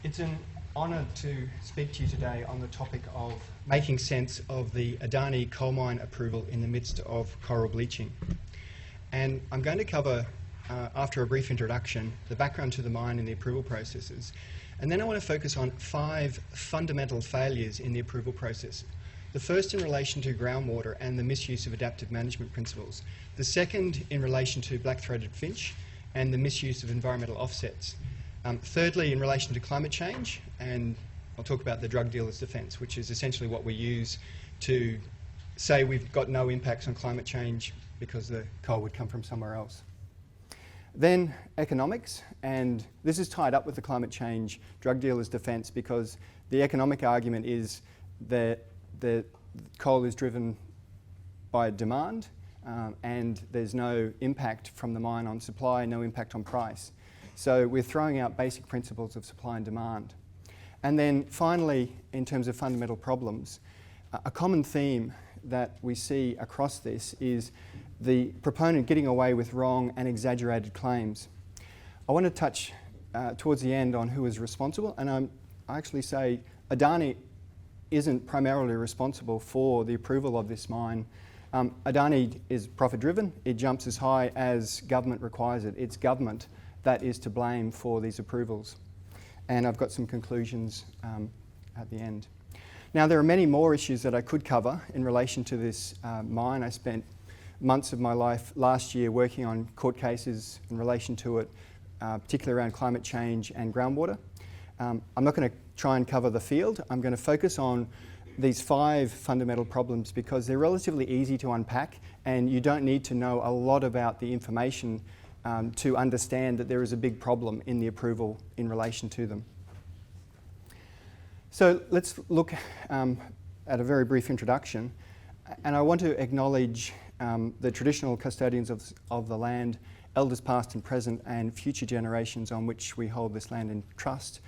It's an honour to speak to you today on the topic of making sense of the Adani Coal Mine approval in the midst of coral bleaching. And I'm going to cover, after a brief introduction, the background to the mine and the approval processes. And then I want to focus on 5 fundamental failures in the approval process. The first in relation to groundwater and the misuse of adaptive management principles. The second in relation to black-throated finch and the misuse of environmental offsets. Thirdly, in relation to climate change, and I'll talk about the drug dealer's defence, which is essentially what we use to say we've got no impacts on climate change because the coal would come from somewhere else. Then economics, and this is tied up with the climate change drug dealer's defence because the economic argument is that the coal is driven by demand and there's no impact from the mine on supply, no impact on price. So we're throwing out basic principles of supply and demand. And then finally, in terms of fundamental problems, a common theme that we see across this is the proponent getting away with wrong and exaggerated claims. I want to touch towards the end on who is responsible, and I actually say Adani isn't primarily responsible for the approval of this mine. Adani is profit-driven. It jumps as high as government requires it. It's government that is to blame for these approvals. And I've got some conclusions at the end. Now, there are many more issues that I could cover in relation to this mine. I spent months of my life last year working on court cases in relation to it, particularly around climate change and groundwater. I'm not going to try and cover the field. I'm going to focus on these 5 fundamental problems because they're relatively easy to unpack and you don't need to know a lot about the information to understand that there is a big problem in the approval in relation to them. So let's look at a very brief introduction, and I want to acknowledge the traditional custodians of the land, elders past and present, and future generations on which we hold this land in trust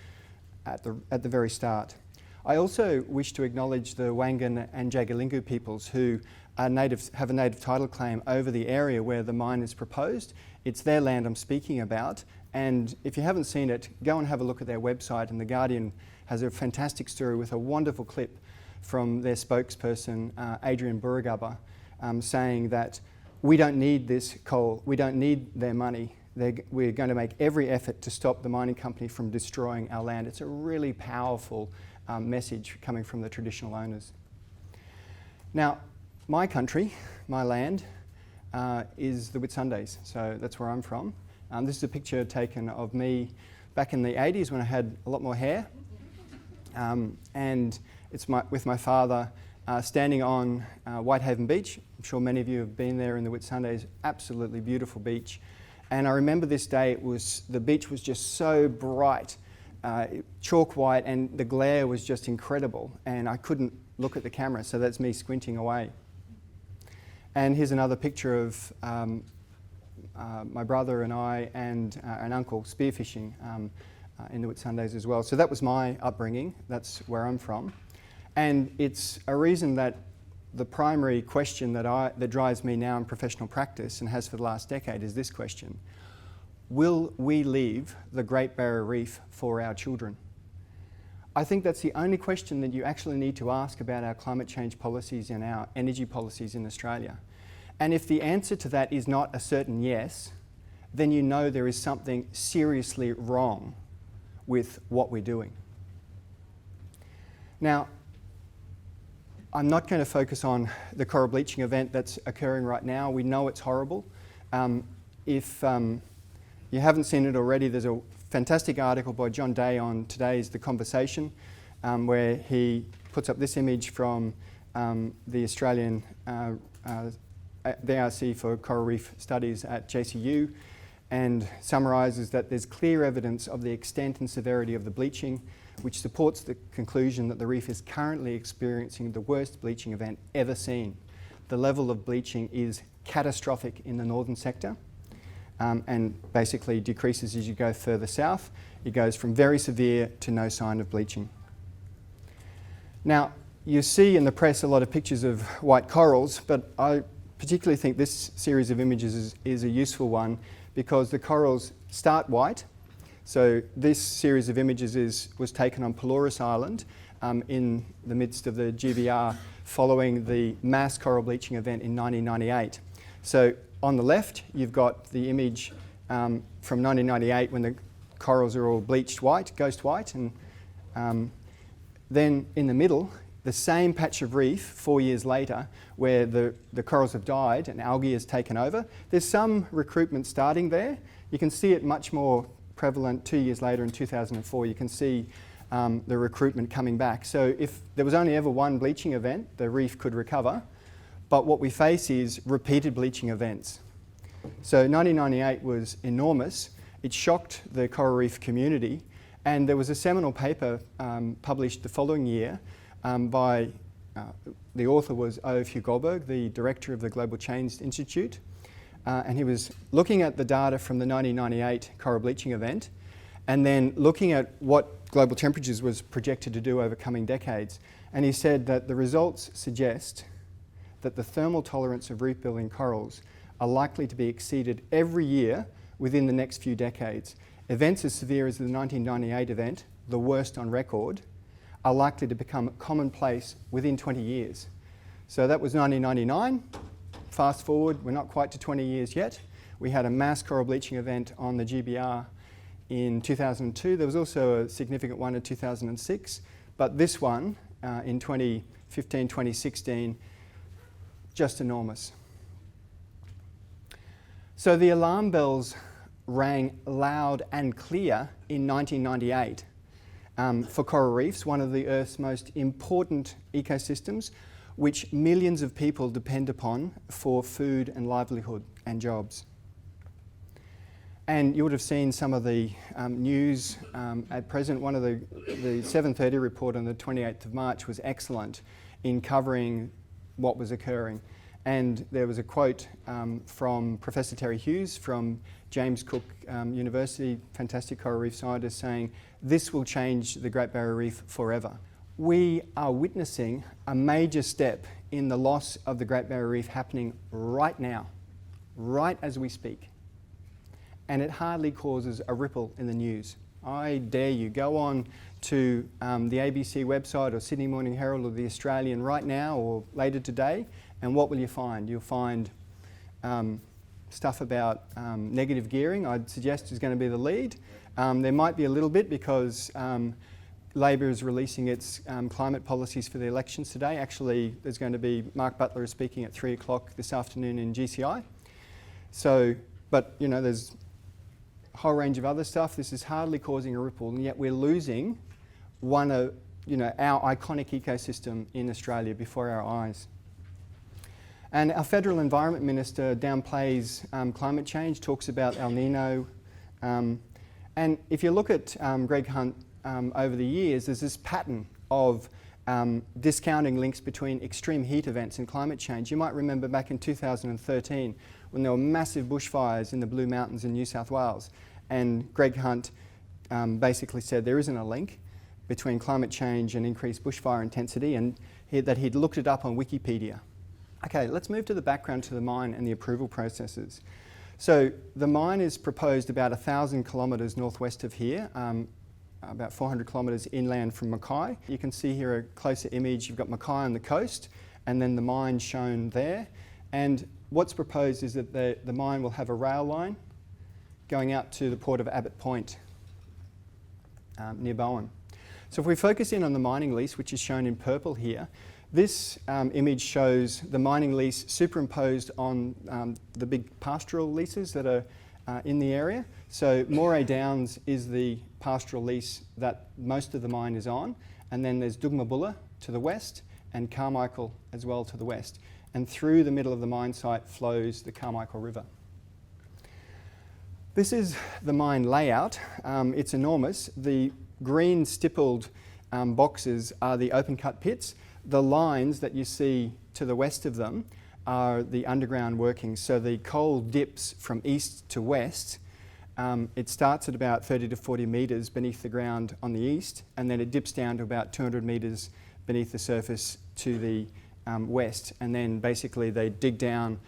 at the very start. I also wish to acknowledge the Wangan and Jagalingou peoples who are have a native title claim over the area where the mine is proposed. It's their land I'm speaking about, and if you haven't seen it, go and have a look at their website, and The Guardian has a fantastic story with a wonderful clip from their spokesperson, Adrian Burragubba, saying that we don't need this coal, we don't need their money, we're going to make every effort to stop the mining company from destroying our land. It's a really powerful message coming from the traditional owners. Now, my country, my land, is the Whitsundays, so that's where I'm from. This is a picture taken of me back in the 80s when I had a lot more hair, and it's with my father standing on Whitehaven Beach. I'm sure many of you have been there in the Whitsundays. Absolutely beautiful beach. And I remember this day, the beach was just so bright, chalk white, and the glare was just incredible, and I couldn't look at the camera, so that's me squinting away. And here's another picture of my brother and I and an uncle spearfishing in the Whitsundays as well. So that was my upbringing. That's where I'm from. And it's a reason that the primary question that drives me now in professional practice and has for the last decade is this question: will we leave the Great Barrier Reef for our children? I think that's the only question that you actually need to ask about our climate change policies and our energy policies in Australia. And if the answer to that is not a certain yes, then you know there is something seriously wrong with what we're doing. Now, I'm not going to focus on the coral bleaching event that's occurring right now. We know it's horrible. If you haven't seen it already, there's a fantastic article by John Day on today's The Conversation, where he puts up this image from the Australian the ARC for Coral Reef Studies at JCU, and summarises that there's clear evidence of the extent and severity of the bleaching, which supports the conclusion that the reef is currently experiencing the worst bleaching event ever seen. The level of bleaching is catastrophic in the northern sector, and basically decreases as you go further south. It goes from very severe to no sign of bleaching. Now, you see in the press a lot of pictures of white corals, but I particularly think this series of images is a useful one because the corals start white, So this series of images was taken on Pelorus Island in the midst of the GBR following the mass coral bleaching event in 1998. So on the left, you've got the image from 1998 when the corals are all bleached white, ghost white, and then in the middle, the same patch of reef 4 years later where the corals have died and algae has taken over. There's some recruitment starting there. You can see it much more prevalent 2 years later in 2004. You can see the recruitment coming back. So if there was only ever one bleaching event, the reef could recover. But what we face is repeated bleaching events. So 1998 was enormous. It shocked the coral reef community. And there was a seminal paper published the following year by, the author was O.F. Goldberg, the director of the Global Change Institute. And he was looking at the data from the 1998 coral bleaching event and then looking at what global temperatures was projected to do over coming decades. And he said that the results suggest that the thermal tolerance of reef-building corals are likely to be exceeded every year within the next few decades. Events as severe as the 1998 event, the worst on record, are likely to become commonplace within 20 years. So that was 1999. Fast forward, we're not quite to 20 years yet. We had a mass coral bleaching event on the GBR in 2002. There was also a significant one in 2006, but this one in 2015, 2016, just enormous. So the alarm bells rang loud and clear in 1998 for coral reefs, one of the Earth's most important ecosystems, which millions of people depend upon for food and livelihood and jobs. And you would have seen some of the news at present. One of the 7:30 report on the 28th of March was excellent in covering what was occurring. And there was a quote from Professor Terry Hughes from James Cook University, fantastic coral reef scientist, saying, "This will change the Great Barrier Reef forever." We are witnessing a major step in the loss of the Great Barrier Reef happening right now, right as we speak. And it hardly causes a ripple in the news. I dare you, go on to the ABC website or Sydney Morning Herald or the Australian right now or later today, and what will you find? You'll find stuff about negative gearing, I'd suggest is going to be the lead. There might be a little bit because Labor is releasing its climate policies for the elections today. Actually, there's going to be, Mark Butler is speaking at 3 o'clock this afternoon in GCI. So, but you know, there's a whole range of other stuff. This is hardly causing a ripple, and yet we're losing one of, you know, our iconic ecosystem in Australia before our eyes. And our Federal Environment Minister downplays climate change, talks about El Nino. And if you look at Greg Hunt over the years, there's this pattern of discounting links between extreme heat events and climate change. You might remember back in 2013 when there were massive bushfires in the Blue Mountains in New South Wales, and Greg Hunt basically said there isn't a link between climate change and increased bushfire intensity, and that he'd looked it up on Wikipedia. Okay, let's move to the background to the mine and the approval processes. So the mine is proposed about 1,000 kilometres northwest of here, about 400 kilometres inland from Mackay. You can see here a closer image. You've got Mackay on the coast and then the mine shown there. And what's proposed is that the mine will have a rail line going out to the port of Abbott Point near Bowen. So if we focus in on the mining lease, which is shown in purple here, this image shows the mining lease superimposed on the big pastoral leases that are in the area. So Moray Downs is the pastoral lease that most of the mine is on, and then there's Dugmabulla to the west and Carmichael as well to the west. And through the middle of the mine site flows the Carmichael River. This is the mine layout. It's enormous. The green stippled boxes are the open cut pits. The lines that you see to the west of them are the underground workings. So the coal dips from east to west. It starts at about 30 to 40 metres beneath the ground on the east, and then it dips down to about 200 metres beneath the surface to the west. And then basically they dig down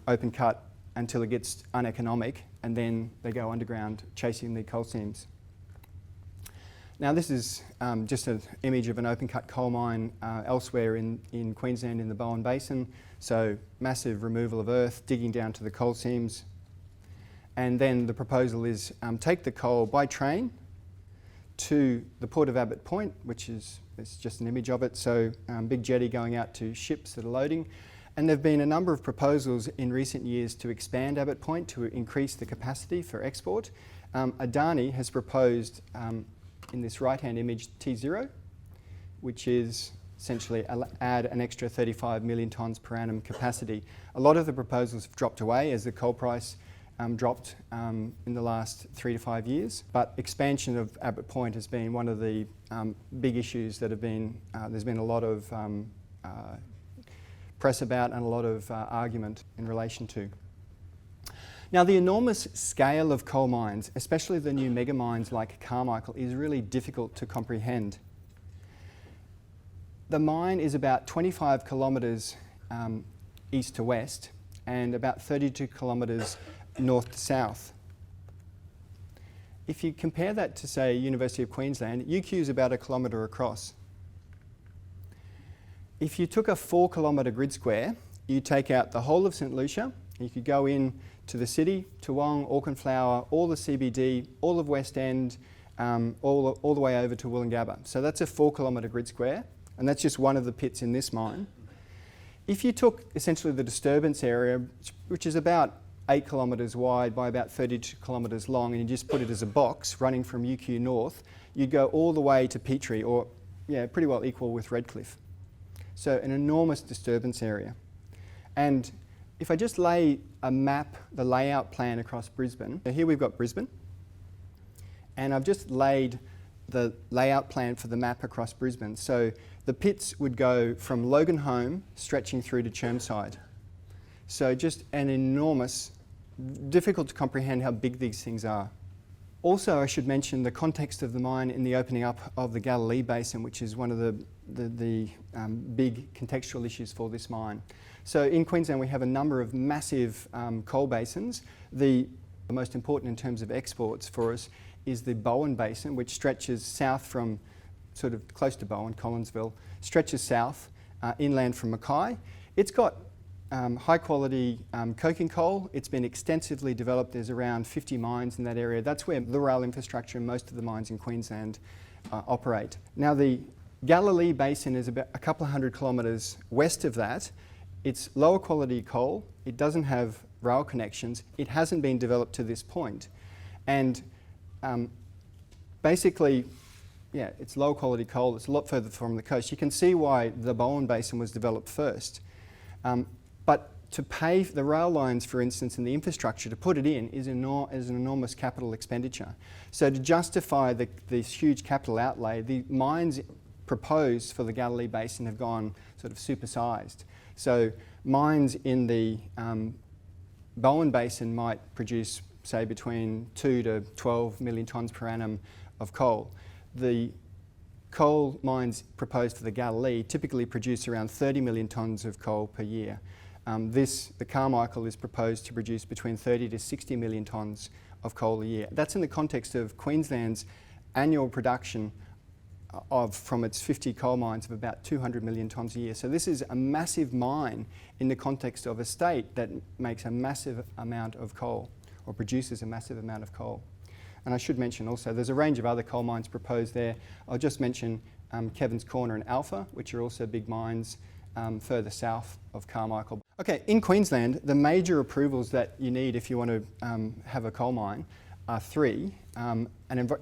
open cut until it gets uneconomic and then they go underground chasing the coal seams. Now this is just an image of an open cut coal mine elsewhere in Queensland in the Bowen Basin. So massive removal of earth, digging down to the coal seams. And then the proposal is take the coal by train to the Port of Abbott Point, which is just an image of it. So big jetty going out to ships that are loading. And there have been a number of proposals in recent years to expand Abbott Point to increase the capacity for export. Adani has proposed in this right-hand image T0, which is essentially add an extra 35 million tonnes per annum capacity. A lot of the proposals have dropped away as the coal price dropped in the last 3 to 5 years, but expansion of Abbott Point has been one of the big issues that have been, there's been a lot of press about and a lot of argument in relation to. Now the enormous scale of coal mines, especially the new mega mines like Charmichael, is really difficult to comprehend. The mine is about 25 kilometres east to west and about 32 kilometres north to south. If you compare that to, say, University of Queensland, UQ is about 1 kilometre across. If you took a 4 kilometre grid square, you take out the whole of St Lucia, you could go in to the city, Toowong, Auchenflower, all the CBD, all of West End, all the way over to Woolloongabba. So that's a 4 kilometre grid square, and that's just one of the pits in this mine. If you took essentially the disturbance area, which is about 8 kilometres wide by about 32 kilometres long, and you just put it as a box running from UQ North, you'd go all the way to Petrie, or pretty well equal with Redcliffe. So an enormous disturbance area. And if I just lay a map, the layout plan across Brisbane, so here we've got Brisbane, and I've just laid the layout plan for the map across Brisbane. So the pits would go from Logan Home stretching through to Chermside. So just an enormous, difficult to comprehend how big these things are. Also, I should mention the context of the mine in the opening up of the Galilee Basin, which is one of the big contextual issues for this mine. So in Queensland we have a number of massive coal basins. The most important in terms of exports for us is the Bowen Basin, which stretches south from sort of close to Bowen, Collinsville, stretches south inland from Mackay. It's got high quality coking coal. It's been extensively developed. There's around 50 mines in that area. That's where the rail infrastructure and most of the mines in Queensland operate. Now the Galilee Basin is about a couple of 100 kilometres west of that. It's lower quality coal. It doesn't have rail connections. It hasn't been developed to this point. And basically, it's low quality coal. It's a lot further from the coast. You can see why the Bowen Basin was developed first. But to pay the rail lines, for instance, and the infrastructure to put it in is an enormous capital expenditure. So to justify this huge capital outlay, the mines proposed for the Galilee Basin have gone sort of supersized. So mines in the Bowen Basin might produce, say, between 2 to 12 million tonnes per annum of coal. The coal mines proposed for the Galilee typically produce around 30 million tonnes of coal per year. The Charmichael is proposed to produce between 30 to 60 million tonnes of coal a year. That's in the context of Queensland's annual production from its 50 coal mines of about 200 million tonnes a year. So this is a massive mine in the context of a state that makes a massive amount of coal, or produces a massive amount of coal. And I should mention also, there's a range of other coal mines proposed there. I'll just mention Kevin's Corner and Alpha, which are also big mines further south of Charmichael. Okay, in Queensland, the major approvals that you need if you want to have a coal mine are three. You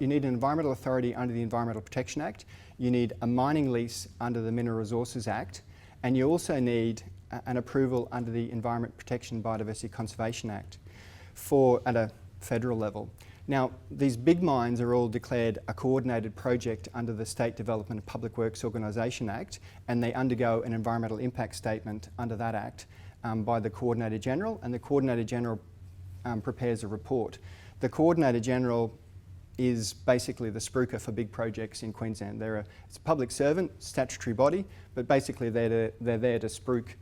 need an environmental authority under the Environmental Protection Act, you need a mining lease under the Mineral Resources Act, and you also need an approval under the Environment Protection Biodiversity Conservation Act at a federal level. Now, these big mines are all declared a coordinated project under the State Development and Public Works Organisation Act, and they undergo an environmental impact statement under that Act by the Coordinator General, and the Coordinator General prepares a report. The Coordinator General is basically the spruiker for big projects in Queensland. It's a public servant, statutory body, but basically they're there to spruik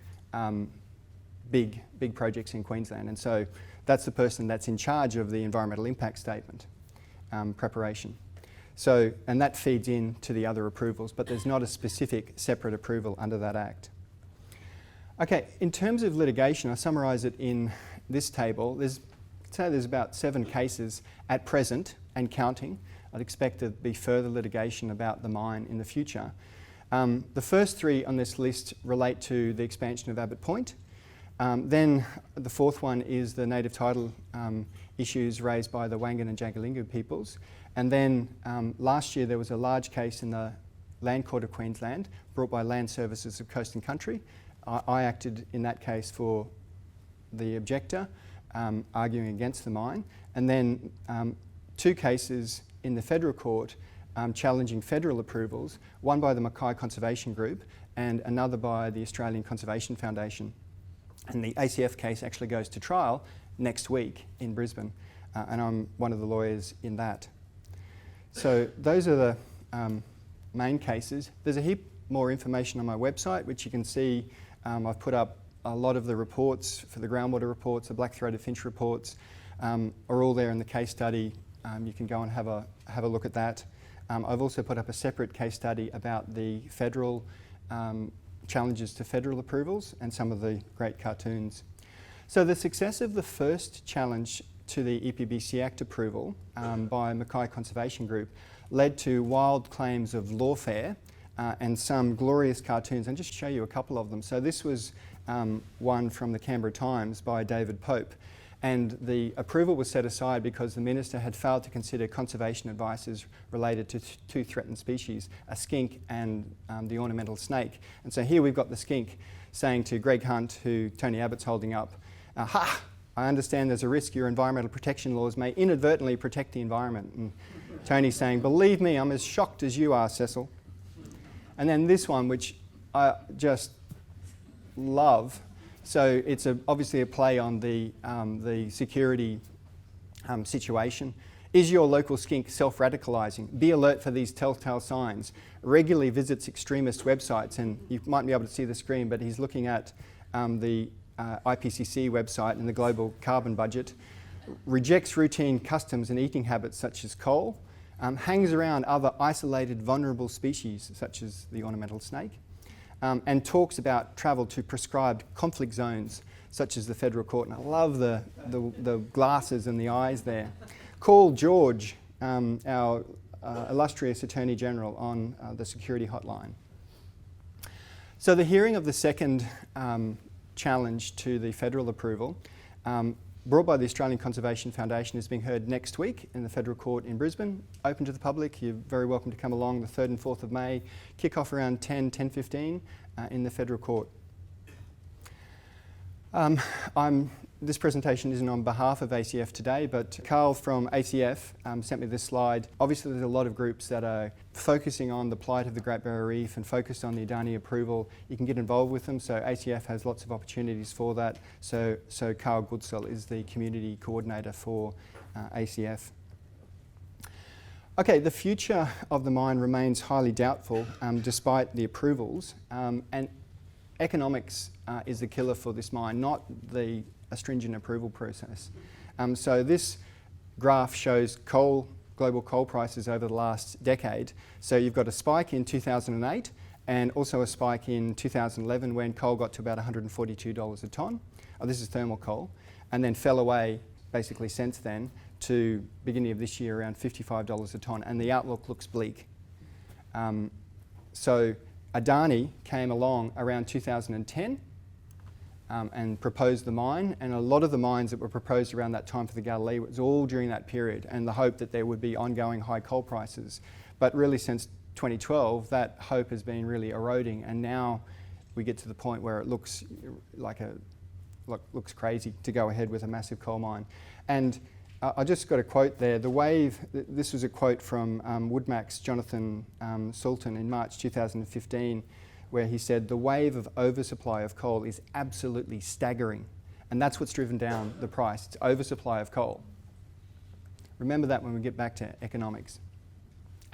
big projects in Queensland. And so That's the person that's in charge of the environmental impact statement preparation. So, and that feeds into the other approvals, but there's not a specific separate approval under that Act. Okay, in terms of litigation, I summarise it in this table. There's about 7 cases at present and counting. I'd expect there to be further litigation about the mine in the future. The first 3 on this list relate to the expansion of Abbott Point. Then the 4th one is the native title issues raised by the Wangan and Jagalingou peoples. And then last year there was a large case in the Land Court of Queensland brought by Land Services of Coast and Country. I acted in that case for the objector, arguing against the mine. And then 2 cases in the federal court challenging federal approvals, one by the Mackay Conservation Group and another by the Australian Conservation Foundation. And the ACF case actually goes to trial next week in Brisbane, and I'm one of the lawyers in that. So those are the main cases. There's a heap more information on my website, which you can see. I've put up a lot of the reports for the groundwater reports, the Blackthroated finch reports are all there in the case study. You can go and have a look at that. I've also put up a separate case study about the federal challenges to federal approvals and some of the great cartoons. So the success of the first challenge to the EPBC Act approval by Mackay Conservation Group led to wild claims of lawfare and some glorious cartoons. And just show you a couple of them. So this was one from the Canberra Times by David Pope. And the approval was set aside because the minister had failed to consider conservation advices related to 2 threatened species, a skink and the ornamental snake. And so here we've got the skink saying to Greg Hunt, who Tony Abbott's holding up, "Ha! I understand there's a risk your environmental protection laws may inadvertently protect the environment." And Tony's saying, "Believe me, I'm as shocked as you are, Cecil." And then this one, which I just love. So it's obviously a play on the security situation. Is your local skink self-radicalising? Be alert for these telltale signs. Regularly visits extremist websites, and you might be able to see the screen, but he's looking at the IPCC website and the global carbon budget. Rejects routine customs and eating habits such as coal. Hangs around other isolated vulnerable species such as the ornamental snake. And talks about travel to prescribed conflict zones, such as the federal court. And I love the glasses and the eyes there. Call George, our illustrious Attorney General, on the security hotline. So the hearing of the second challenge to the federal approval, brought by the Australian Conservation Foundation, is being heard next week in the federal court in Brisbane. Open to the public. You're very welcome to come along the 3rd and 4th of May. Kick off around 10:15 in the federal court. This presentation isn't on behalf of ACF today, but Carl from ACF sent me this slide. Obviously there's a lot of groups that are focusing on the plight of the Great Barrier Reef and focused on the Adani approval. You can get involved with them, so ACF has lots of opportunities for that. So Carl Goodsell is the community coordinator for ACF. Okay, the future of the mine remains highly doubtful despite the approvals, and economics is the killer for this mine, not the stringent approval process. So this graph shows global coal prices over the last decade. So you've got a spike in 2008 and also a spike in 2011 when coal got to about $142 a tonne. Oh, this is thermal coal, and then fell away basically since then to beginning of this year around $55 a tonne, and the outlook looks bleak. So Adani came along around 2010 and proposed the mine, and a lot of the mines that were proposed around that time for the Galilee was all during that period, and the hope that there would be ongoing high coal prices. But really since 2012, that hope has been really eroding, and now we get to the point where it looks looks crazy to go ahead with a massive coal mine. And I just got a quote there. The wave, this was a quote from Woodmac's Jonathan Sultan in March 2015, where he said, "The wave of oversupply of coal is absolutely staggering." And that's what's driven down the price. It's oversupply of coal. Remember that when we get back to economics.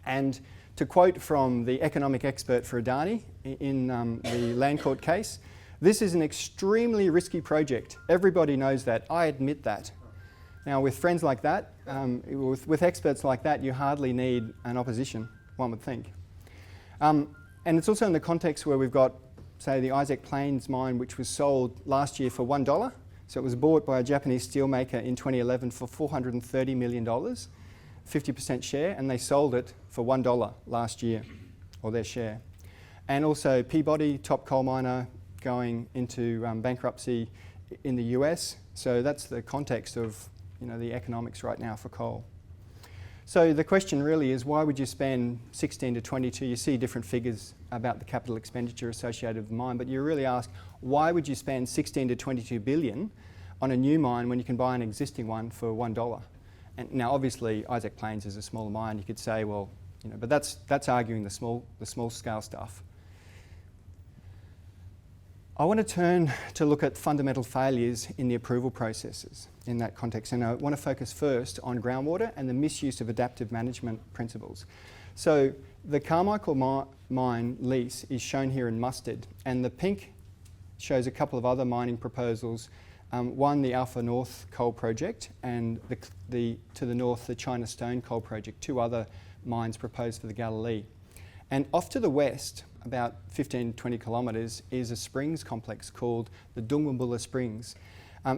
And to quote from the economic expert for Adani in the Land Court case, "This is an extremely risky project. Everybody knows that. I admit that. Now, with friends like that, with experts like that, you hardly need an opposition, one would think. And it's also in the context where we've got, say, the Isaac Plains mine, which was sold last year for $1. So it was bought by a Japanese steelmaker in 2011 for $430 million, 50% share, and they sold it for $1 last year, or their share. And also Peabody, top coal miner, going into bankruptcy in the US. So that's the context of the economics right now for coal. So the question really is, why would you spend 16 to 22? You see different figures about the capital expenditure associated with the mine, but you really ask, why would you spend 16 to 22 billion on a new mine when you can buy an existing one for $1? And now, obviously, Isaac Plains is a smaller mine. You could say, well, but that's arguing the small scale stuff. I want to turn to look at fundamental failures in the approval processes in that context, and I want to focus first on groundwater and the misuse of adaptive management principles. So the Charmichael mine lease is shown here in mustard, and the pink shows a couple of other mining proposals. One, the Alpha North coal project, and to the north, the China Stone coal project, two other mines proposed for the Galilee. And off to the west, about 15, 20 kilometres, is a springs complex called the Dungwambulla Springs.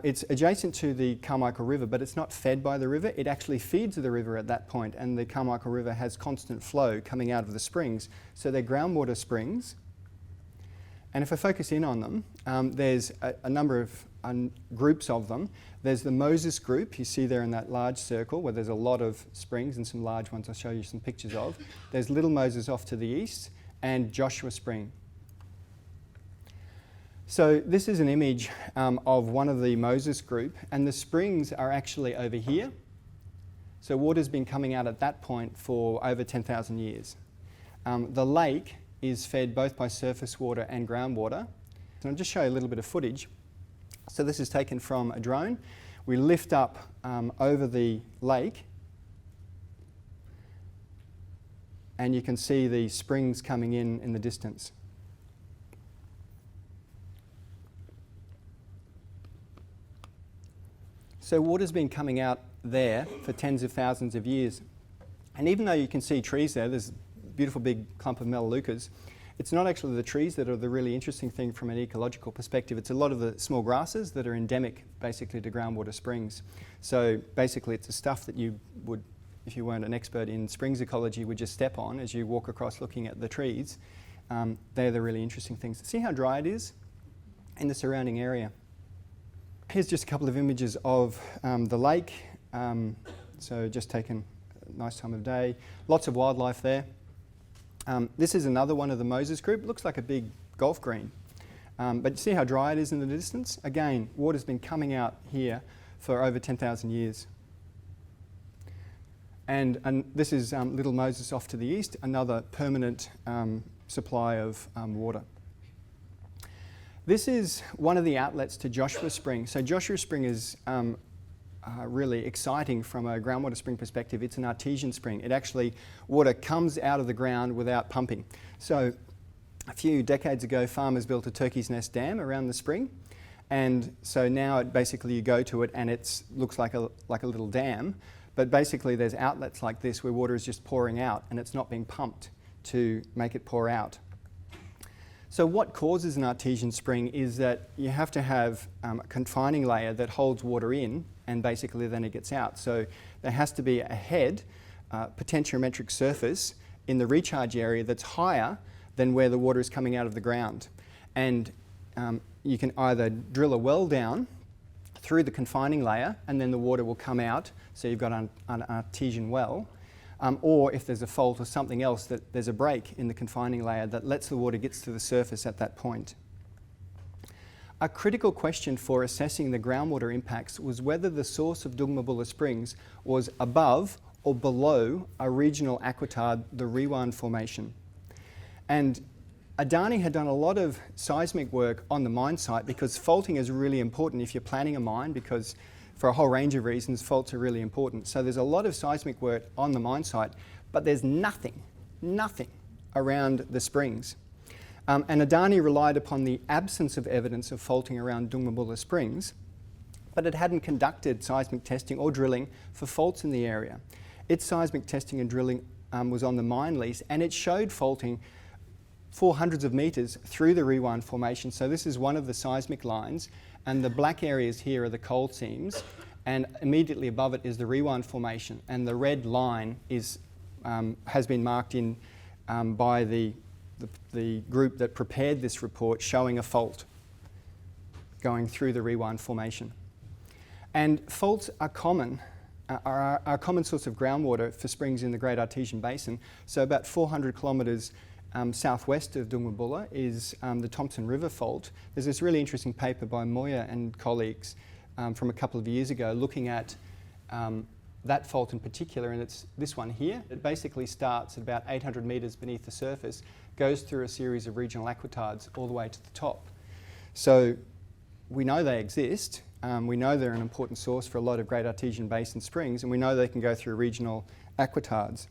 It's adjacent to the Carmichael River, but it's not fed by the river. It actually feeds the river at that point, and the Carmichael River has constant flow coming out of the springs. So they're groundwater springs. And if I focus in on them, there's a number of groups of them. There's the Moses group, you see there in that large circle, where there's a lot of springs and some large ones I'll show you some pictures of. There's Little Moses off to the east, and Joshua Spring. So this is an image of one of the Moses group, and the springs are actually over here. So water's been coming out at that point for over 10,000 years. The lake is fed both by surface water and groundwater. And I'll just show you a little bit of footage. So this is taken from a drone. We lift up over the lake, and you can see the springs coming in the distance. So water's been coming out there for tens of thousands of years. And even though you can see trees there's a beautiful big clump of melaleucas, it's not actually the trees that are the really interesting thing from an ecological perspective. It's a lot of the small grasses that are endemic basically to groundwater springs. So basically it's the stuff that you would, if you weren't an expert in springs ecology, would just step on as you walk across looking at the trees. They're the really interesting things. See how dry it is in the surrounding area. Here's just a couple of images of the lake. So just taken a nice time of day. Lots of wildlife there. This is another one of the Moses group. Looks like a big golf green. But see how dry it is in the distance? Again, water's been coming out here for over 10,000 years. And this is Little Moses off to the east, another permanent supply of water. This is one of the outlets to Joshua Spring. So Joshua Spring is really exciting from a groundwater spring perspective. It's an artesian spring. It actually, water comes out of the ground without pumping. So a few decades ago, farmers built a turkey's nest dam around the spring. And so now basically you go to it and it looks like a little dam. But basically there's outlets like this where water is just pouring out and it's not being pumped to make it pour out. So what causes an artesian spring is that you have to have a confining layer that holds water in and basically then it gets out. So there has to be a head, potentiometric surface in the recharge area that's higher than where the water is coming out of the ground. And you can either drill a well down through the confining layer and then the water will come out, so you've got an artesian well, or if there's a fault or something else, that there's a break in the confining layer that lets the water get to the surface at that point. A critical question for assessing the groundwater impacts was whether the source of Dungwambulla Springs was above or below a regional aquitard, the Rewan Formation. And Adani had done a lot of seismic work on the mine site because faulting is really important if you're planning a mine, because for a whole range of reasons, faults are really important. So there's a lot of seismic work on the mine site, but there's nothing around the springs. And Adani relied upon the absence of evidence of faulting around Dungwambulla Springs but it hadn't conducted seismic testing or drilling for faults in the area. Its seismic testing and drilling was on the mine lease, and it showed faulting for hundreds of metres through the rewind formation. So this is one of the seismic lines, and the black areas here are the coal seams, and immediately above it is the rewind formation, and the red line is has been marked in by the group that prepared this report, showing a fault going through the rewind formation. And faults are common, are a common source of groundwater for springs in the Great Artesian Basin. So about 400 kilometres southwest of Dungwabulla is the Thompson River Fault. There's this really interesting paper by Moya and colleagues from a couple of years ago looking at that fault in particular, and it's this one here. It basically starts at about 800 metres beneath the surface, goes through a series of regional aquatards all the way to the top. So we know they exist, we know they're an important source for a lot of Great Artesian Basin springs, and we know they can go through regional aquatards.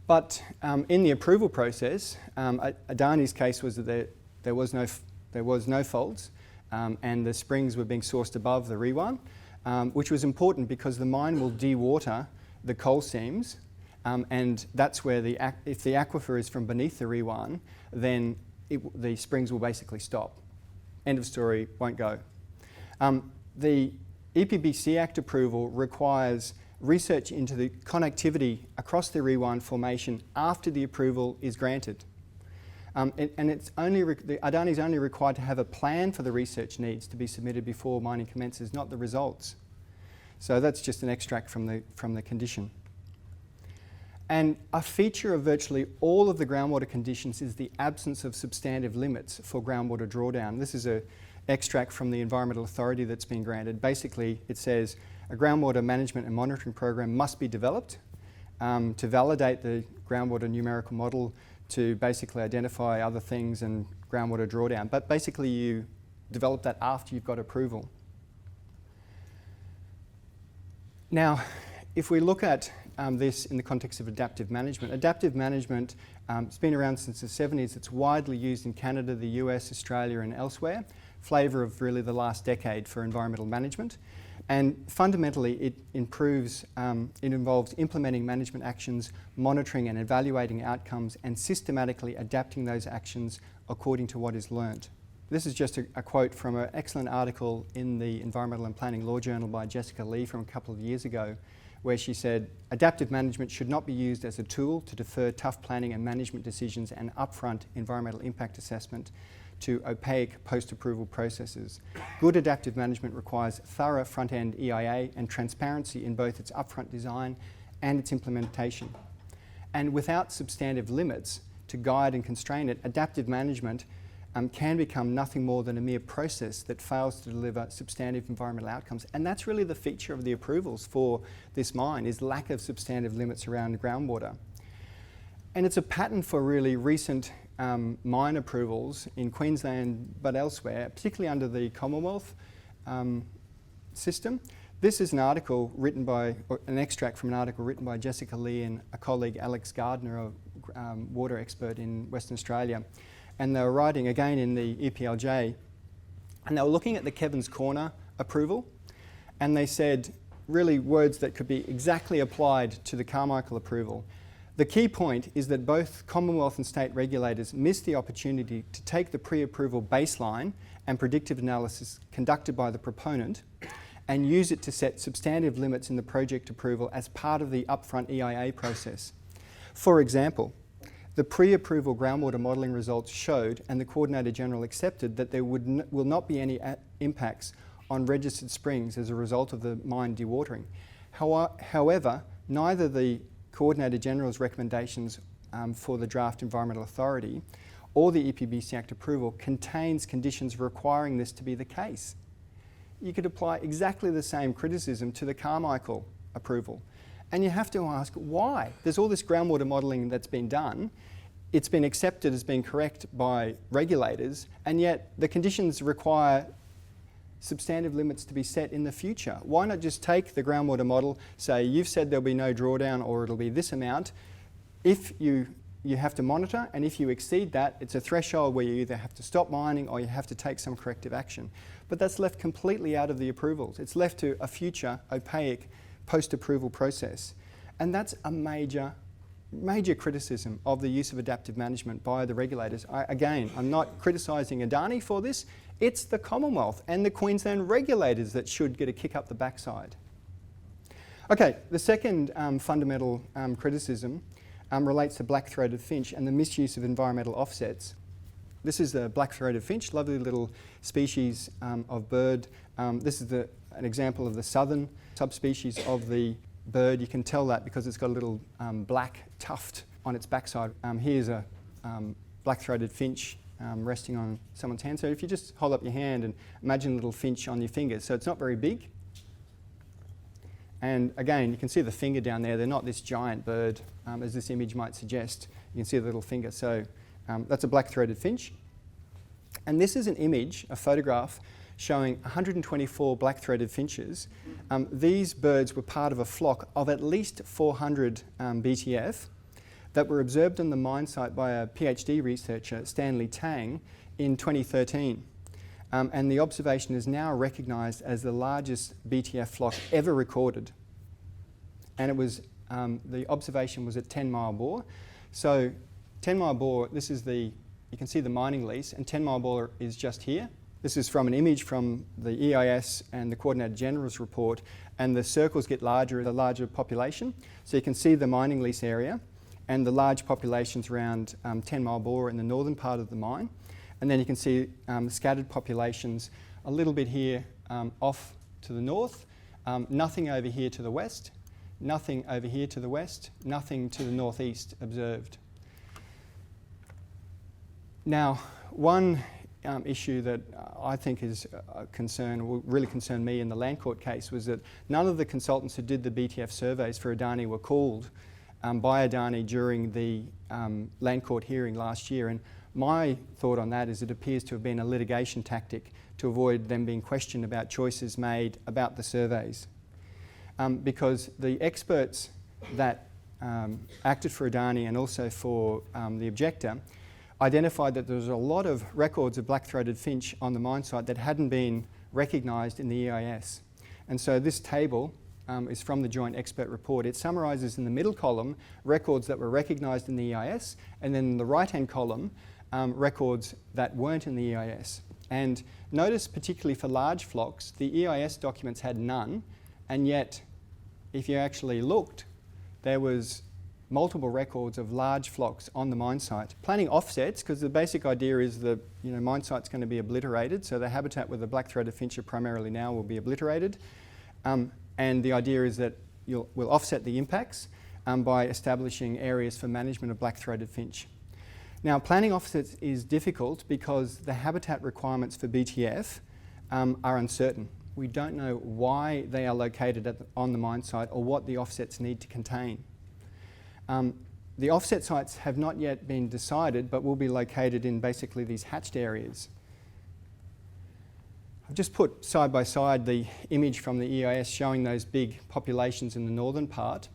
But in the approval process, Adani's case was that there was no faults, and the springs were being sourced above the rewind, which was important because the mine will dewater the coal seams, and that's where if the aquifer is from beneath the rewind, then the springs will basically stop. End of story, won't go. The EPBC Act approval requires research into the connectivity across the rewind formation after the approval is granted. And it's only the Adani's only required to have a plan for the research needs to be submitted before mining commences, not the results. So that's just an extract from the condition. And a feature of virtually all of the groundwater conditions is the absence of substantive limits for groundwater drawdown. This is an extract from the Environmental Authority that's been granted. Basically, it says a groundwater management and monitoring program must be developed to validate the groundwater numerical model, to basically identify other things and groundwater drawdown. But basically you develop that after you've got approval. Now, if we look at this in the context of adaptive management it's been around since the 70s. It's widely used in Canada, the US, Australia and elsewhere. Flavour of really the last decade for environmental management. And fundamentally it improves, it involves implementing management actions, monitoring and evaluating outcomes, and systematically adapting those actions according to what is learnt. This is just a quote from an excellent article in the Environmental and Planning Law Journal by Jessica Lee from a couple of years ago, where she said, adaptive management should not be used as a tool to defer tough planning and management decisions and upfront environmental impact assessment to opaque post-approval processes. Good adaptive management requires thorough front-end EIA and transparency in both its upfront design and its implementation. And without substantive limits to guide and constrain it, adaptive management can become nothing more than a mere process that fails to deliver substantive environmental outcomes. And that's really the feature of the approvals for this mine, is lack of substantive limits around groundwater. And it's a pattern for really recent mine approvals in Queensland but elsewhere, particularly under the Commonwealth system. This is an article written by, or an extract from an article written by Jessica Lee and a colleague, Alex Gardner, a water expert in Western Australia. And they were writing again in the EPLJ, and they were looking at the Kevin's Corner approval, and they said really words that could be exactly applied to the Charmichael approval. The key point is that both Commonwealth and state regulators missed the opportunity to take the pre-approval baseline and predictive analysis conducted by the proponent and use it to set substantive limits in the project approval as part of the upfront EIA process. For example, the pre-approval groundwater modelling results showed, and the Coordinator General accepted, that there will not be any impacts on registered springs as a result of the mine dewatering. However, neither the Coordinator General's recommendations for the draft Environmental Authority or the EPBC Act approval contains conditions requiring this to be the case. You could apply exactly the same criticism to the Charmichael approval. And you have to ask why. There's all this groundwater modelling that's been done. It's been accepted as being correct by regulators, and yet the conditions require substantive limits to be set in the future. Why not just take the groundwater model, say you've said there'll be no drawdown or it'll be this amount. If you you have to monitor, and if you exceed that, it's a threshold where you either have to stop mining or you have to take some corrective action. But that's left completely out of the approvals. It's left to a future opaque post-approval process. And that's a major criticism of the use of adaptive management by the regulators. Again, I'm not criticising Adani for this. It's the Commonwealth and the Queensland regulators that should get a kick up the backside. Okay, the second fundamental criticism relates to black-throated finch and the misuse of environmental offsets. This is the black-throated finch, lovely little species of bird. This is an example of the southern subspecies of the bird. You can tell that because it's got a little black tuft on its backside. Here's a black-throated finch resting on someone's hand. So if you just hold up your hand and imagine a little finch on your fingers. So it's not very big. And again, you can see the finger down there. They're not this giant bird, as this image might suggest. You can see the little finger. So that's a black-throated finch. And this is an image, a photograph, showing 124 black-throated finches. These birds were part of a flock of at least 400 BTF that were observed on the mine site by a PhD researcher, Stanley Tang, in 2013. And the observation is now recognised as the largest BTF flock ever recorded. And it was, the observation was at 10 Mile Bore. So 10 Mile Bore, this is you can see the mining lease, and 10 Mile Bore is just here. This is from an image from the EIS and the Coordinator General's report, and the circles get larger, the larger population. So you can see the mining lease area and the large populations around 10 Mile Bore in the northern part of the mine. And then you can see scattered populations a little bit here off to the north, nothing over here to the west, nothing over here to the west, nothing to the northeast observed. Now, one issue that I think is a concern, or really concerned me in the Land Court case, was that none of the consultants who did the BTF surveys for Adani were called by Adani during the Land Court hearing last year. And my thought on that is it appears to have been a litigation tactic to avoid them being questioned about choices made about the surveys. Because the experts that acted for Adani and also for the objector identified that there was a lot of records of black-throated finch on the mine site that hadn't been recognised in the EIS. And so this table is from the joint expert report. It summarises in the middle column records that were recognised in the EIS, and then in the right-hand column records that weren't in the EIS. And notice, particularly for large flocks, the EIS documents had none, and yet if you actually looked, there was multiple records of large flocks on the mine site. Planning offsets, because the basic idea is the mine site's going to be obliterated, so the habitat where the black-throated finch are primarily now will be obliterated. And the idea is that we'll offset the impacts by establishing areas for management of black-throated finch. Now, planning offsets is difficult because the habitat requirements for BTF are uncertain. We don't know why they are located on the mine site or what the offsets need to contain. The offset sites have not yet been decided, but will be located in basically these hatched areas. I've just put side by side the image from the EIS showing those big populations in the northern part.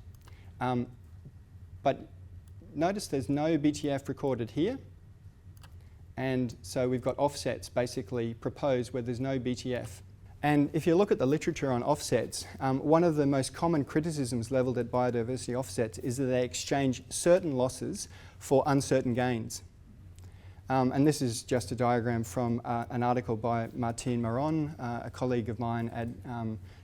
But notice there's no BTF recorded here. And so we've got offsets basically proposed where there's no BTF. And if you look at the literature on offsets, one of the most common criticisms levelled at biodiversity offsets is that they exchange certain losses for uncertain gains. And this is just a diagram from an article by Martine Maron, a colleague of mine at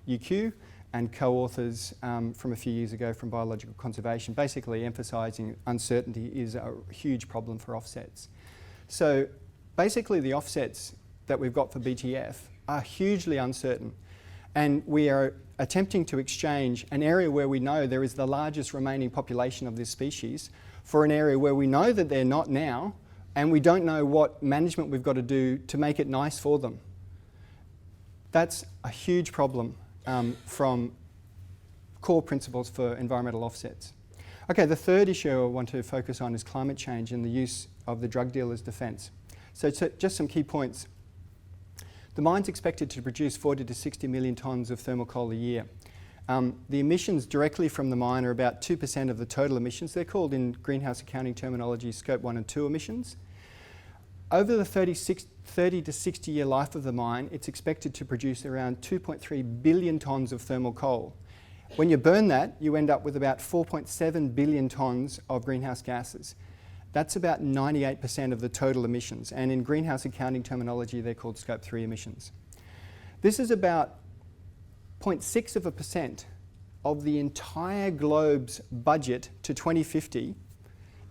UQ, and co-authors from a few years ago from Biological Conservation, basically emphasising uncertainty is a huge problem for offsets. So basically the offsets that we've got for BTF are hugely uncertain, and we are attempting to exchange an area where we know there is the largest remaining population of this species for an area where we know that they're not now, and we don't know what management we've got to do to make it nice for them. That's a huge problem from core principles for environmental offsets. Okay, the third issue I want to focus on is climate change and the use of the drug dealers' defence. So just some key points. The mine's expected to produce 40 to 60 million tonnes of thermal coal a year. The emissions directly from the mine are about 2% of the total emissions. They're called in greenhouse accounting terminology Scope 1 and 2 emissions. Over the 30 to 60 year life of the mine, it's expected to produce around 2.3 billion tonnes of thermal coal. When you burn that, you end up with about 4.7 billion tonnes of greenhouse gases. That's about 98% of the total emissions, and in greenhouse accounting terminology, they're called Scope 3 emissions. This is about 0.6% of the entire globe's budget to 2050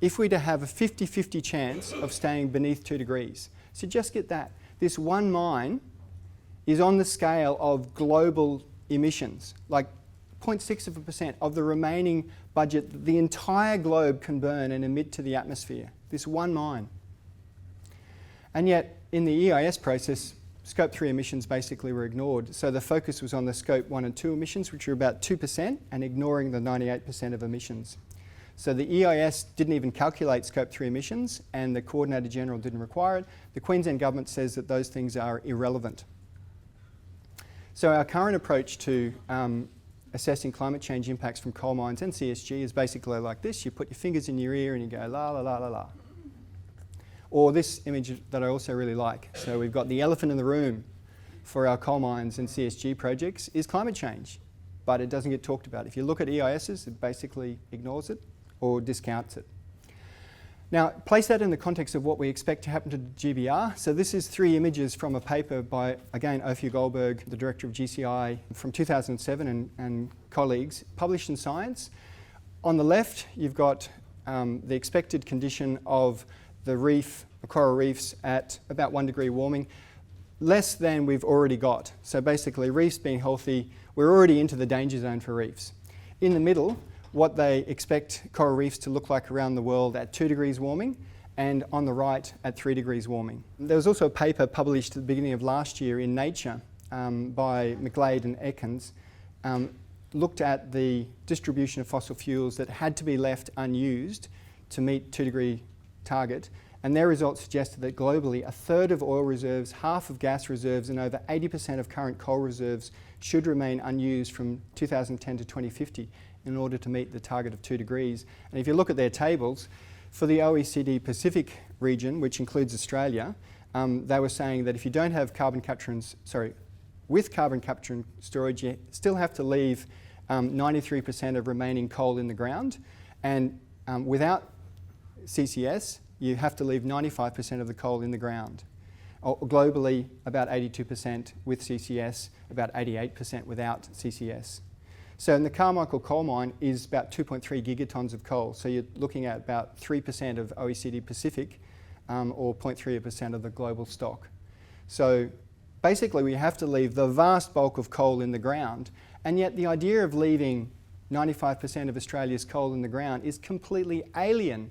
if we're to have a 50-50 chance of staying beneath 2 degrees. So just get that. This one mine is on the scale of global emissions, like 0.6% of the remaining budget that the entire globe can burn and emit to the atmosphere. This one mine. And yet, in the EIS process, Scope 3 emissions basically were ignored. So the focus was on the Scope 1 and 2 emissions, which are about 2%, and ignoring the 98% of emissions. So the EIS didn't even calculate Scope 3 emissions, and the Coordinator General didn't require it. The Queensland Government says that those things are irrelevant. So our current approach to assessing climate change impacts from coal mines and CSG is basically like this. You put your fingers in your ear and you go la la la la la. Or this image that I also really like. So we've got the elephant in the room for our coal mines and CSG projects is climate change, but it doesn't get talked about. If you look at EISs, it basically ignores it or discounts it. Now, place that in the context of what we expect to happen to GBR. So this is 3 images from a paper by, again, Ophir Goldberg, the director of GCI, from 2007 and colleagues, published in Science. On the left, you've got the expected condition of the reef, the coral reefs at about 1 degree warming, less than we've already got. So basically, reefs being healthy, we're already into the danger zone for reefs. In the middle, what they expect coral reefs to look like around the world at 2 degrees warming, and on the right at 3 degrees warming. There was also a paper published at the beginning of last year in Nature by McGlade and Ekins, looked at the distribution of fossil fuels that had to be left unused to meet 2 degree target, and their results suggested that globally 1/3 of oil reserves, half of gas reserves, and over 80% of current coal reserves should remain unused from 2010 to 2050 in order to meet the target of 2 degrees. And if you look at their tables, for the OECD Pacific region, which includes Australia, they were saying that if you don't have with carbon capture and storage, you still have to leave 93% of remaining coal in the ground, and without CCS, you have to leave 95% of the coal in the ground. Or globally, about 82% with CCS, about 88% without CCS. So in the Charmichael Coal Mine is about 2.3 gigatons of coal. So you're looking at about 3% of OECD Pacific, or 0.3% of the global stock. So basically we have to leave the vast bulk of coal in the ground, and yet the idea of leaving 95% of Australia's coal in the ground is completely alien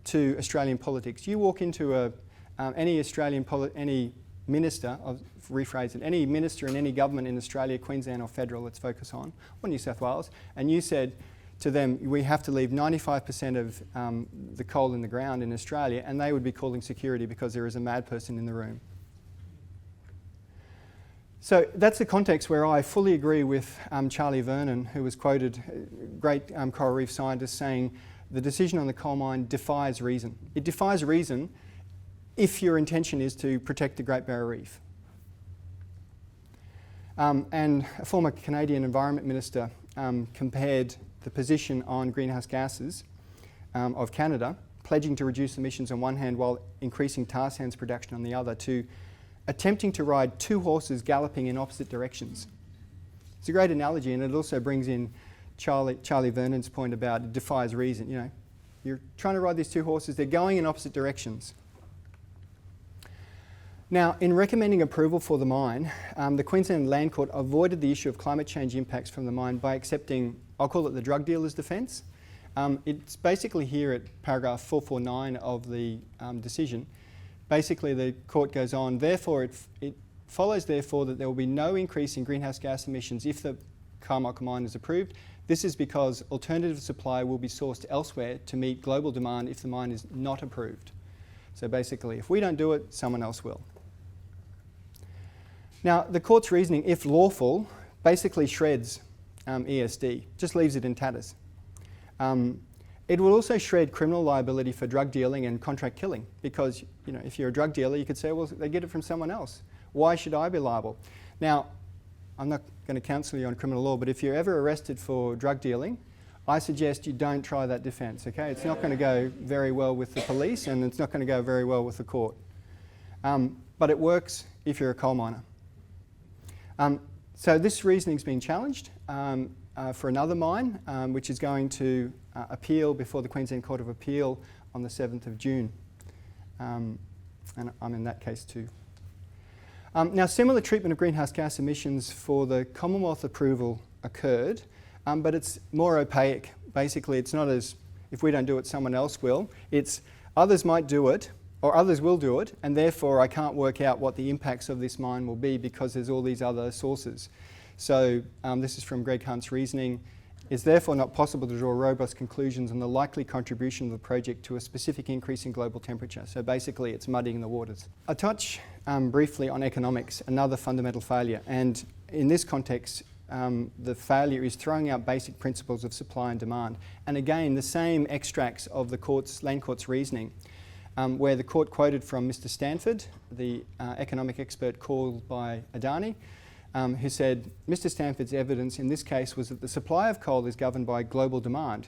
to Australian politics. You walk into any minister, I'll rephrase it, any minister in any government in Australia, Queensland or federal, let's focus on, or New South Wales, and you said to them, we have to leave 95% of the coal in the ground in Australia, and they would be calling security because there is a mad person in the room. So that's the context where I fully agree with Charlie Vernon, who was quoted, great coral reef scientist, saying the decision on the coal mine defies reason. It defies reason if your intention is to protect the Great Barrier Reef. And a former Canadian Environment Minister compared the position on greenhouse gases of Canada, pledging to reduce emissions on one hand while increasing tar sands production on the other, to attempting to ride 2 horses galloping in opposite directions. It's a great analogy, and it also brings in Charlie Vernon's point about it defies reason. You know, you're trying to ride these 2 horses, they're going in opposite directions. Now, in recommending approval for the mine, the Queensland Land Court avoided the issue of climate change impacts from the mine by accepting, I'll call it the drug dealer's defence. It's basically here at paragraph 449 of the decision. Basically, the court goes on, therefore, it follows, therefore, that there will be no increase in greenhouse gas emissions if the Charmichael mine is approved. This is because alternative supply will be sourced elsewhere to meet global demand if the mine is not approved. So basically, if we don't do it, someone else will. Now, the court's reasoning, if lawful, basically shreds ESD, just leaves it in tatters. It will also shred criminal liability for drug dealing and contract killing, because if you're a drug dealer, you could say, well, they get it from someone else. Why should I be liable? Now, I'm not going to counsel you on criminal law, but if you're ever arrested for drug dealing, I suggest you don't try that defence, okay? It's not going to go very well with the police, and it's not going to go very well with the court. But it works if you're a coal miner. So this reasoning's been challenged for another mine, which is going to appeal before the Queensland Court of Appeal on the 7th of June. And I'm in that case too. Now, similar treatment of greenhouse gas emissions for the Commonwealth approval occurred, but it's more opaque. Basically, it's not as, if we don't do it, someone else will. It's others might do it, or others will do it, and therefore I can't work out what the impacts of this mine will be because there's all these other sources. So this is from Greg Hunt's reasoning. It's therefore not possible to draw robust conclusions on the likely contribution of the project to a specific increase in global temperature. So basically it's muddying the waters. I touch briefly on economics, another fundamental failure. And in this context, the failure is throwing out basic principles of supply and demand. And again, the same extracts of the Land Court's reasoning, where the court quoted from Mr. Stanford, the economic expert called by Adani, who said, Mr. Stanford's evidence in this case was that the supply of coal is governed by global demand,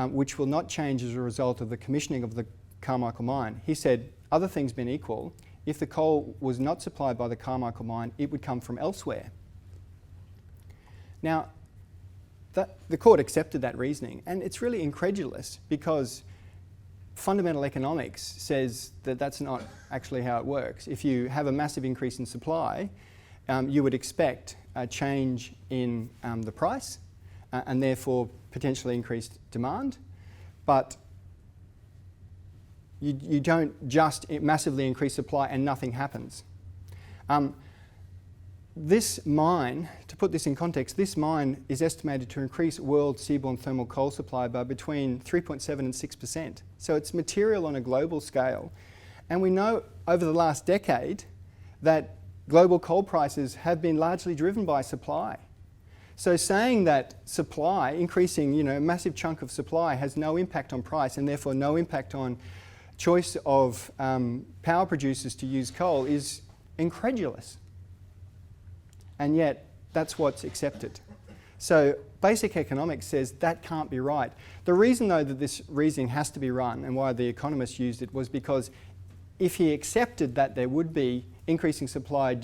which will not change as a result of the commissioning of the Carmichael mine. He said, other things being equal, if the coal was not supplied by the Carmichael mine, it would come from elsewhere. Now, the court accepted that reasoning, and it's really incredulous because fundamental economics says that that's not actually how it works. If you have a massive increase in supply, you would expect a change in the price and therefore potentially increased demand, but you don't just massively increase supply and nothing happens. This mine, to put this in context, this mine is estimated to increase world seaborne thermal coal supply by between 3.7 and 6%. So it's material on a global scale. And we know over the last decade that global coal prices have been largely driven by supply. So saying that supply, increasing, a massive chunk of supply has no impact on price and therefore no impact on choice of power producers to use coal is incredulous. And yet, that's what's accepted. So basic economics says that can't be right. The reason, though, that this reasoning has to be run and why the economists used it was because if he accepted that there would be increasing supply,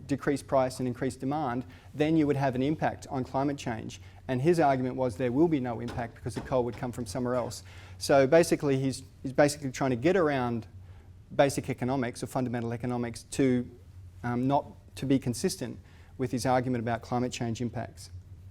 decreased price and increased demand, then you would have an impact on climate change. And his argument was there will be no impact because the coal would come from somewhere else. So basically, he's basically trying to get around basic economics or fundamental economics to not to be consistent with his argument about climate change impacts.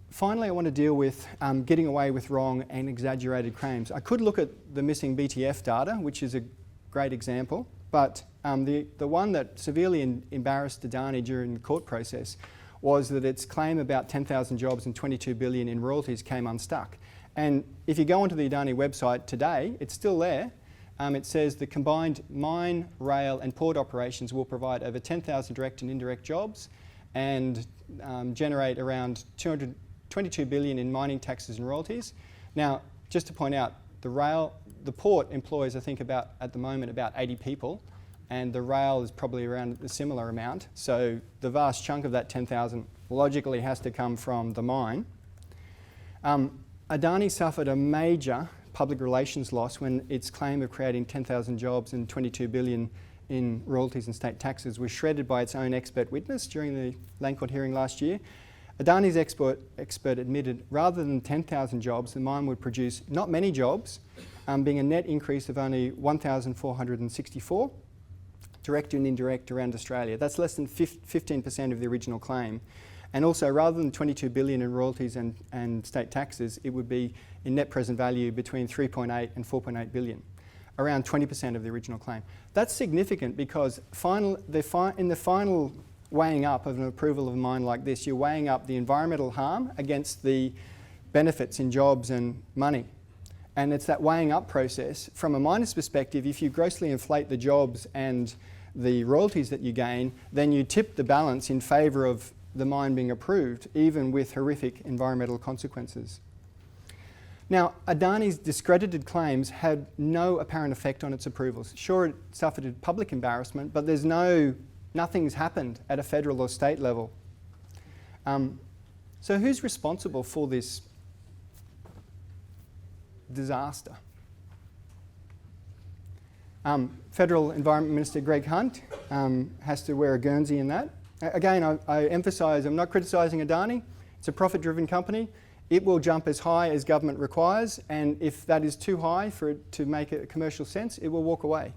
Finally, I want to deal with getting away with wrong and exaggerated claims. I could look at the missing BTF data, which is a great example, but the one that severely embarrassed Adani during the court process was that its claim about 10,000 jobs and 22 billion in royalties came unstuck. And if you go onto the Adani website today, it's still there. It says the combined mine, rail and port operations will provide over 10,000 direct and indirect jobs and generate around 222 billion in mining taxes and royalties. Now, just to point out, the port employs, I think, at the moment, about 80 people, and the rail is probably around a similar amount. So the vast chunk of that 10,000 logically has to come from the mine. Adani suffered a major public relations loss when its claim of creating 10,000 jobs and 22 billion in royalties and state taxes was shredded by its own expert witness during the Land Court hearing last year. Adani's expert admitted rather than 10,000 jobs, the mine would produce not many jobs, being a net increase of only 1,464, direct and indirect around Australia. That's less than 15% of the original claim. And also, rather than 22 billion in royalties and state taxes, it would be in net present value between 3.8 and 4.8 billion. Around 20% of the original claim. That's significant because in the final weighing up of an approval of a mine like this, you're weighing up the environmental harm against the benefits in jobs and money. And it's that weighing up process. From a miner's perspective, if you grossly inflate the jobs and the royalties that you gain, then you tip the balance in favour of the mine being approved, even with horrific environmental consequences. Now, Adani's discredited claims had no apparent effect on its approvals. Sure, it suffered public embarrassment, but nothing's happened at a federal or state level. So who's responsible for this disaster? Federal Environment Minister Greg Hunt has to wear a Guernsey in that. Again, I emphasise, I'm not criticising Adani. It's a profit-driven company. It will jump as high as government requires, and if that is too high for it to make a commercial sense, it will walk away.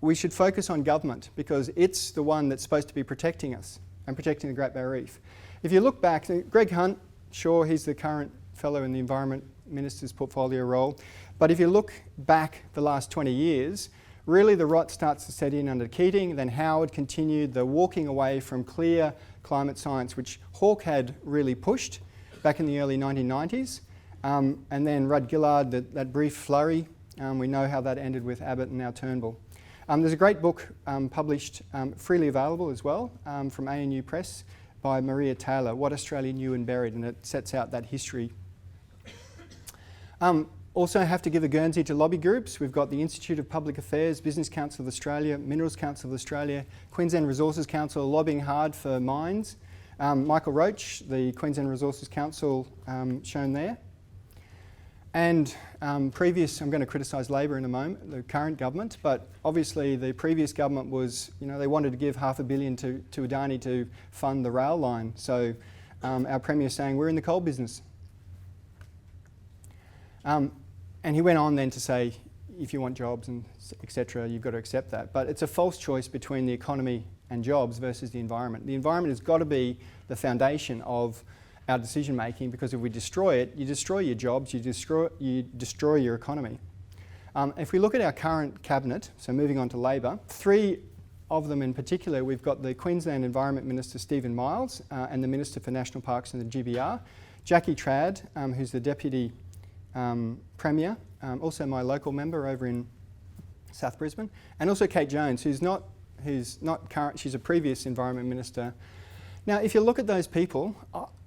We should focus on government because it's the one that's supposed to be protecting us and protecting the Great Barrier Reef. If you look back, Greg Hunt, sure, he's the current fellow in the Environment Minister's portfolio role, but if you look back the last 20 years, really the rot starts to set in under Keating, then Howard continued the walking away from clear climate science, which Hawke had really pushed back in the early 1990s, and then Rudd Gillard, that brief flurry, we know how that ended with Abbott and now Turnbull. There's a great book published, freely available as well, from ANU Press by Maria Taylor, What Australia Knew and Buried, and it sets out that history. Also have to give a Guernsey to lobby groups. We've got the Institute of Public Affairs, Business Council of Australia, Minerals Council of Australia, Queensland Resources Council lobbying hard for mines. Michael Roach, the Queensland Resources Council, shown there. And I'm going to criticise Labor in a moment, the current government, but obviously the previous government was, they wanted to give $500 million to Adani to fund the rail line. So our Premier's saying, we're in the coal business. And he went on then to say, if you want jobs and etc., you've got to accept that. But it's a false choice between the economy and jobs versus the environment. The environment has got to be the foundation of our decision making, because if we destroy it, you destroy your jobs, you destroy your economy. If we look at our current cabinet, so moving on to Labor, three of them in particular, we've got the Queensland Environment Minister Stephen Miles and the Minister for National Parks and the GBR, Jackie Trad, who's the Deputy Premier, also my local member over in South Brisbane, and also Kate Jones, who's not current, she's a previous Environment Minister. Now, if you look at those people,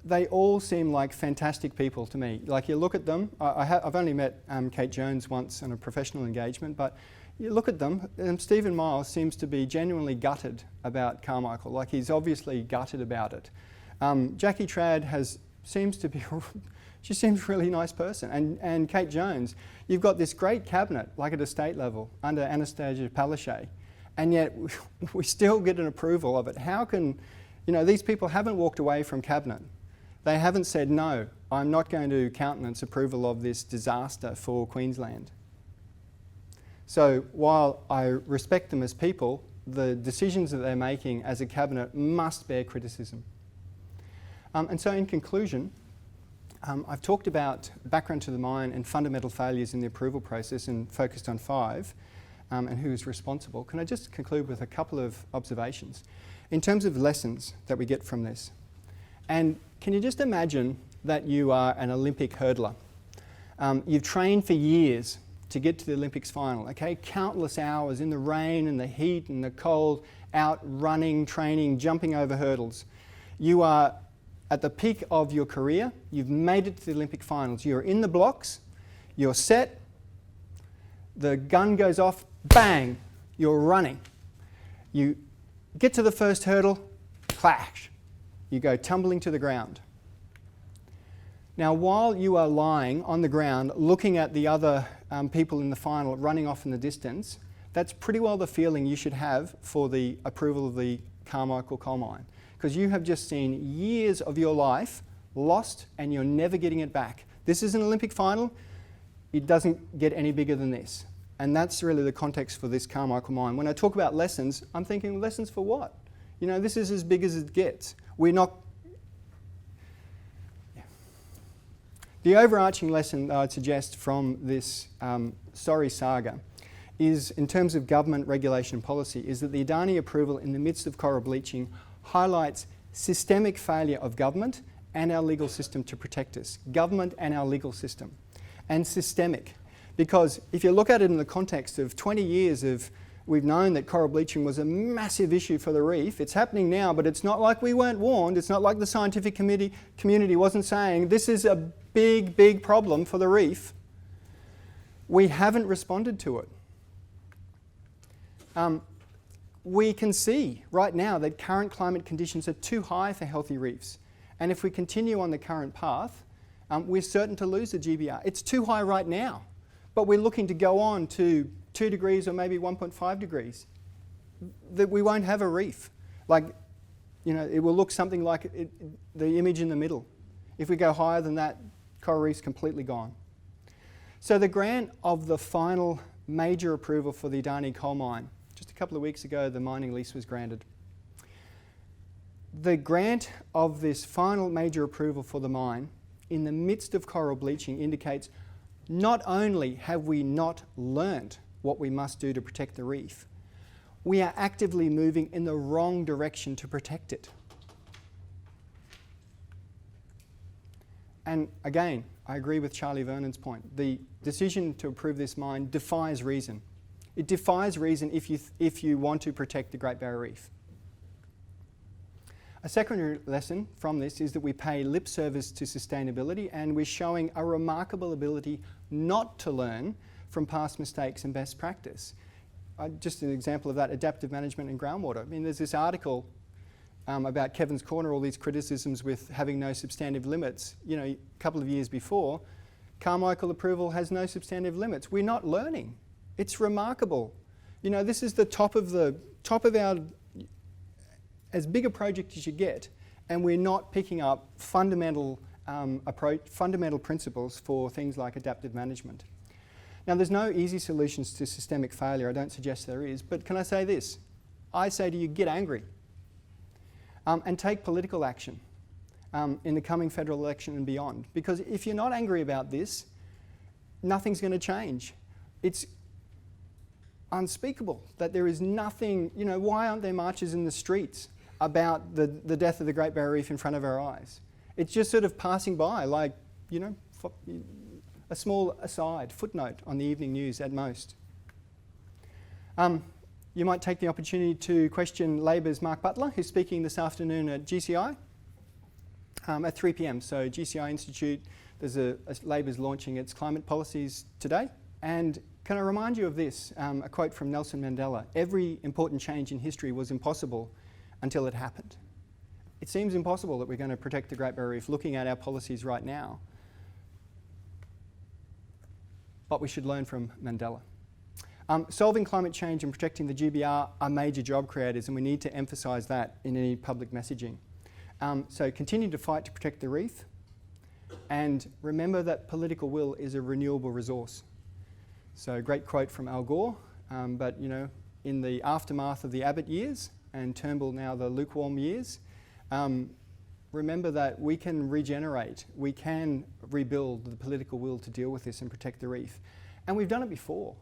they all seem like fantastic people to me. Like, you look at them, I've only met Kate Jones once on a professional engagement, but you look at them, Stephen Miles seems to be genuinely gutted about Carmichael, like he's obviously gutted about it. Jackie Trad seems to be, she seems a really nice person. And Kate Jones, you've got this great cabinet, like at a state level, under Anastasia Palaszczuk, and yet we still get an approval of it. How can, these people haven't walked away from cabinet. They haven't said, no, I'm not going to countenance approval of this disaster for Queensland. So while I respect them as people, the decisions that they're making as a cabinet must bear criticism. And so in conclusion, I've talked about background to the mine and fundamental failures in the approval process and focused on 5 and who is responsible. Can I just conclude with a couple of observations in terms of lessons that we get from this? And can you just imagine that you are an Olympic hurdler? You've trained for years to get to the Olympics final, okay? Countless hours in the rain and the heat and the cold, out running, training, jumping over hurdles. You are at the peak of your career. You've made it to the Olympic finals. You're in the blocks, you're set, the gun goes off, bang, you're running. You get to the first hurdle, clash. You go tumbling to the ground. Now, while you are lying on the ground looking at the other people in the final running off in the distance, that's pretty well the feeling you should have for the approval of the Carmichael Coal Mine, because you have just seen years of your life lost and you're never getting it back. This is an Olympic final. It doesn't get any bigger than this. And that's really the context for this Carmichael Mine. When I talk about lessons, I'm thinking lessons for what? This is as big as it gets. We're not... Yeah. The overarching lesson that I'd suggest from this sorry saga is, in terms of government regulation and policy, is that the Adani approval in the midst of coral bleaching highlights systemic failure of government and our legal system to protect us. Government and our legal system. And systemic. Because if you look at it in the context of 20 years of We've known that coral bleaching was a massive issue for the reef. It's happening now, but it's not like we weren't warned. It's not like the scientific community wasn't saying this is a big, big problem for the reef. We haven't responded to it. We can see right now that current climate conditions are too high for healthy reefs. And if we continue on the current path, we're certain to lose the GBR. It's too high right now, but we're looking to go on to 2 degrees or maybe 1.5 degrees. That we won't have a reef. Like, you know, it will look something like the image in the middle. If we go higher than that, coral reef's completely gone. So the grant of the final major approval for the Adani Coal Mine, just a couple of weeks ago, the mining lease was granted. The grant of this final major approval for the mine in the midst of coral bleaching indicates not only have we not learnt what we must do to protect the reef, we are actively moving in the wrong direction to protect it. And again, I agree with Charlie Vernon's point. The decision to approve this mine defies reason. It defies reason if you want to protect the Great Barrier Reef. A secondary lesson from this is that we pay lip service to sustainability, and we're showing a remarkable ability not to learn from past mistakes and best practice. Just an example of that, adaptive management and groundwater. I mean, there's this article about Kevin's Corner, all these criticisms with having no substantive limits. You know, a couple of years before, Charmichael approval has no substantive limits. We're not learning. It's remarkable. You know, this is the top of our, as big a project as you get, and we're not picking up fundamental principles for things like adaptive management. Now, there's no easy solutions to systemic failure. I don't suggest there is, but can I say this? I say to you, get angry and take political action in the coming federal election and beyond. Because if you're not angry about this, nothing's going to change. It's unspeakable that there is nothing, you know, why aren't there marches in the streets about the death of the Great Barrier Reef in front of our eyes? It's just sort of passing by, like, you know, a small aside, footnote on the evening news at most. You might take the opportunity to question Labor's Mark Butler, who's speaking this afternoon at GCI at 3 p.m. So GCI Institute, Labor's launching its climate policies today. And can I remind you of this, a quote from Nelson Mandela: "Every important change in history was impossible until it happened." It seems impossible that we're going to protect the Great Barrier Reef looking at our policies right now. But we should learn from Mandela. Solving climate change and protecting the GBR are major job creators, and we need to emphasise that in any public messaging. So continue to fight to protect the reef, and remember that political will is a renewable resource. So a great quote from Al Gore, but you know, in the aftermath of the Abbott years and Turnbull now the lukewarm years, remember that we can regenerate, we can rebuild the political will to deal with this and protect the reef. And we've done it before,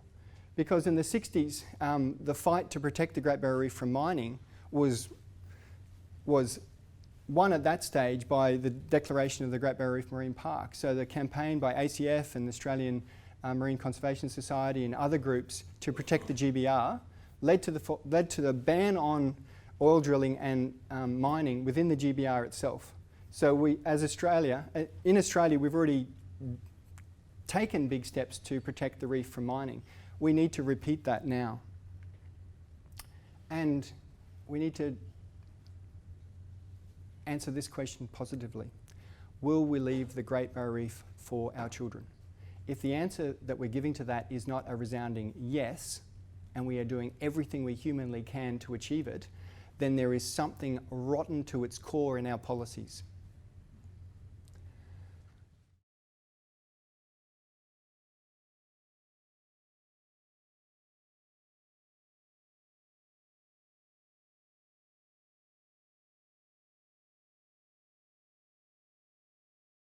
because in the 60s, the fight to protect the Great Barrier Reef from mining was won at that stage by the declaration of the Great Barrier Reef Marine Park. So the campaign by ACF and the Australian Marine Conservation Society and other groups to protect the GBR led to the ban on oil drilling and mining within the GBR itself. So we, as Australia, in Australia, we've already taken big steps to protect the reef from mining. We need to repeat that now. And we need to answer this question positively. Will we leave the Great Barrier Reef for our children? If the answer that we're giving to that is not a resounding yes, and we are doing everything we humanly can to achieve it, then there is something rotten to its core in our policies.